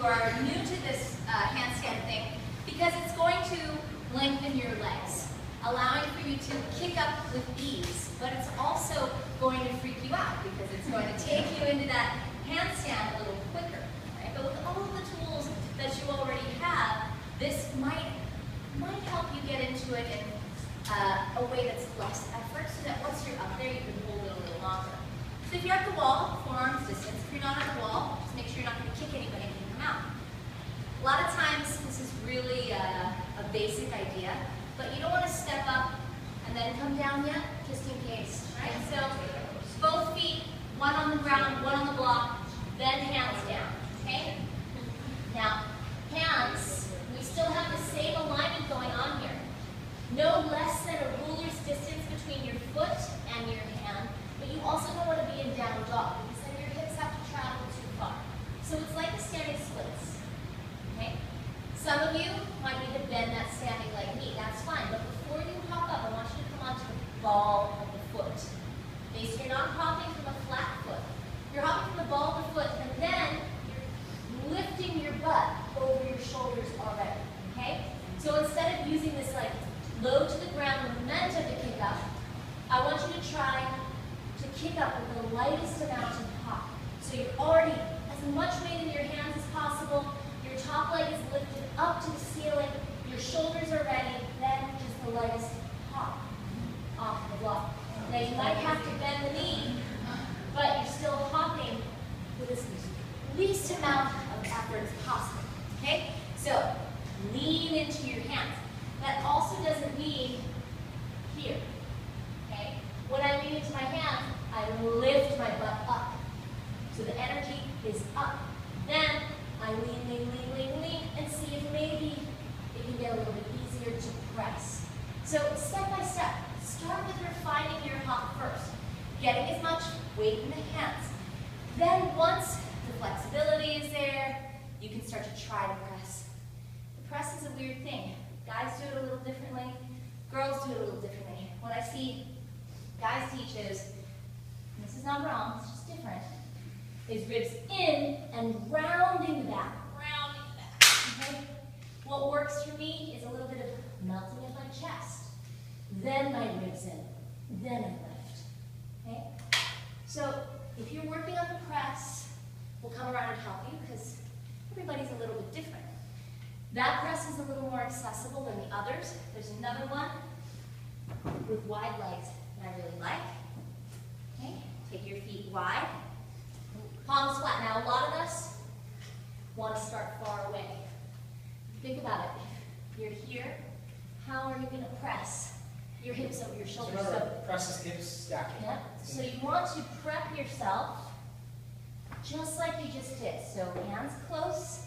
who are new to this handstand thing because it's going to lengthen your legs, allowing for you to kick up with ease, but it's also going to freak you out because it's going to take you into that handstand a little quicker, right? But with all of the tools that you already have, this might help you get into it in a way that's less effort, so that once you're up there, you can hold it a little longer. So if you're at the wall, forearms distance. If you're not at the wall, just make sure you're not going to kick anybody and come out. A lot of times, this is really a basic idea, but you don't want to step up and then come down yet, just in case, right? So both feet, one on the ground, one on the block, then hands down, okay? Now, hands, we still have the same alignment going on here. No less than a ruler's distance between your foot and your hand, but you also don't want to be in down dog because then your hips have to travel too far. So it's like the standing splits, okay? Some of you might need to bend that standing leg knee, that's fine, but before you hop up, I want you to come onto the ball of the foot. Okay, so you're not hopping from a flat foot. You're hopping from the ball of the foot, and then you're lifting your butt over your shoulders already, okay? So instead of using this like low to the ground momentum to kick up, I want you to try to kick up with the lightest amount of pop. So you're already as much weight in your hands as possible, your top leg is lifted up to the ceiling, your shoulders are ready, then just the lightest pop off the block. Now you might have to bend the knee, but you're still hopping with this least amount of effort as possible, okay? So lean into your hands. That also doesn't mean here, okay? When I lean into my hands, I lift my butt up. So the energy is up. Then I lean, and see if maybe it can get a little bit easier to press. So step by step, start with refining your hop first, getting as much weight in the hands. Then once the flexibility is there, you can start to try to press. The press is a weird thing. Guys do it a little differently, girls do it a little differently. What I see guys teach is, and this is not wrong, it's just different, is ribs in and rounding the back, okay? What works for me is a little bit of melting of my chest, then my ribs in, then I lift, okay? So if you're working on the press, we'll come around and help you because everybody's a little bit different. That press is a little more accessible than the others. There's another one with wide legs that I really like. Okay, take your feet wide. Palms flat. Now a lot of us want to start far away. Think about it. If you're here, how are you going to press your hips over your shoulders? So remember, press is hips stacking. Yeah. So you want to prep yourself just like you just did. So hands close.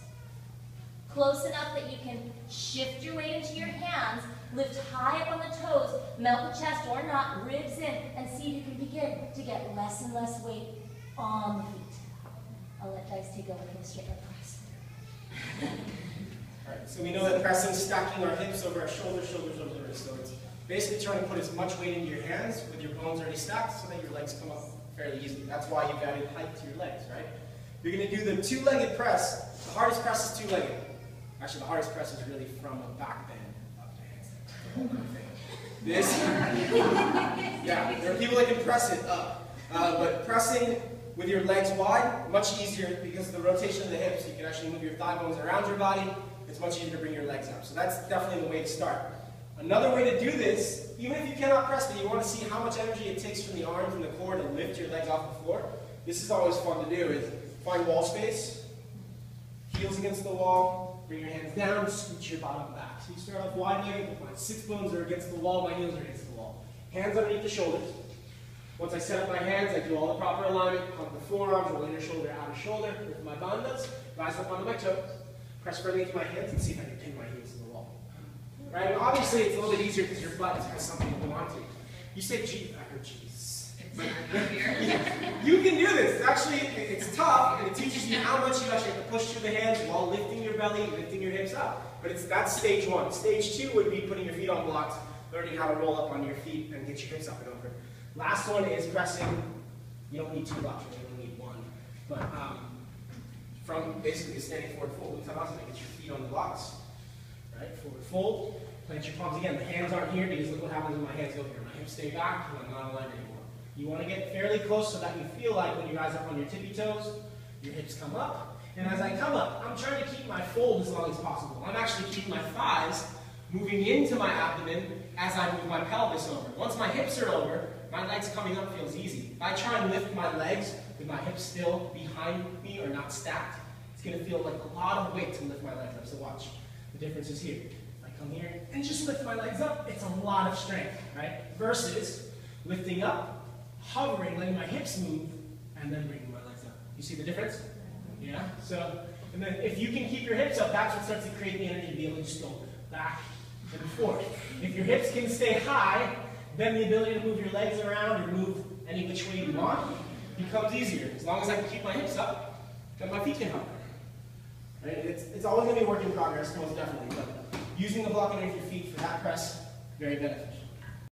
Close enough that you can shift your weight into your hands, lift high up on the toes, melt the chest or not, ribs in, and see if you can begin to get less and less weight on the feet. I'll let guys take over for the straight leg press. All right, so we know that pressing, stacking our hips over our shoulders, shoulders over the wrists. So it's basically trying to put as much weight into your hands with your bones already stacked so that your legs come up fairly easily. That's why you've added height to your legs, right? You're going to do the two-legged press. The hardest press is two-legged. Actually, the hardest press is really from a back bend up to handstand. This, yeah, there are people that can press it up. But pressing with your legs wide, much easier because of the rotation of the hips. You can actually move your thigh bones around your body. It's much easier to bring your legs up. So that's definitely the way to start. Another way to do this, even if you cannot press, but you want to see how much energy it takes from the arms and the core to lift your legs off the floor, this is always fun to do, is find wall space, heels against the wall, bring your hands down, scoot your bottom back. So you start off wide-legged, my sits bones are against the wall, my heels are against the wall. Hands underneath the shoulders. Once I set up my hands, I do all the proper alignment, pump the forearms, roll inner shoulder, outer shoulder, lift my bandas, rise up onto my toes, press firmly into my hands, and see if I can pin my heels to the wall. Right? And obviously, it's a little bit easier because your butt has something to hold on to. You say, gee, I heard cheese. But you can do this. It's actually, it's tough, and it teaches you how much you actually have to push through the hands while lifting your belly, lifting your hips up. But that's stage one. Stage two would be putting your feet on blocks, learning how to roll up on your feet and get your hips up and over. Last one is pressing. You don't need 2 blocks, you only need 1. But from basically a standing forward fold. Uttanasana, get your feet on the blocks. Right? Forward fold. Plant your palms again. The hands aren't here because look what happens when my hands go here. My hips stay back and I'm not aligned anymore. You want to get fairly close so that you feel like when you rise up on your tippy toes, your hips come up. And as I come up, I'm trying to keep my fold as long as possible. I'm actually keeping my thighs moving into my abdomen as I move my pelvis over. Once my hips are over, my legs coming up feels easy. If I try and lift my legs with my hips still behind me or not stacked, it's going to feel like a lot of weight to lift my legs up. So watch. The difference is here. If I come here and just lift my legs up, it's a lot of strength, right? Versus lifting up, hovering, letting my hips move, and then bringing my legs up. You see the difference? Yeah? So, and then if you can keep your hips up, that's what starts to create the energy to be able to just go back and forth. If your hips can stay high, then the ability to move your legs around or move any which way you want becomes easier. As long as I can keep my hips up, then my feet can hover. Right? It's always going to be a work in progress, most definitely, but using the block underneath your feet for that press, very beneficial.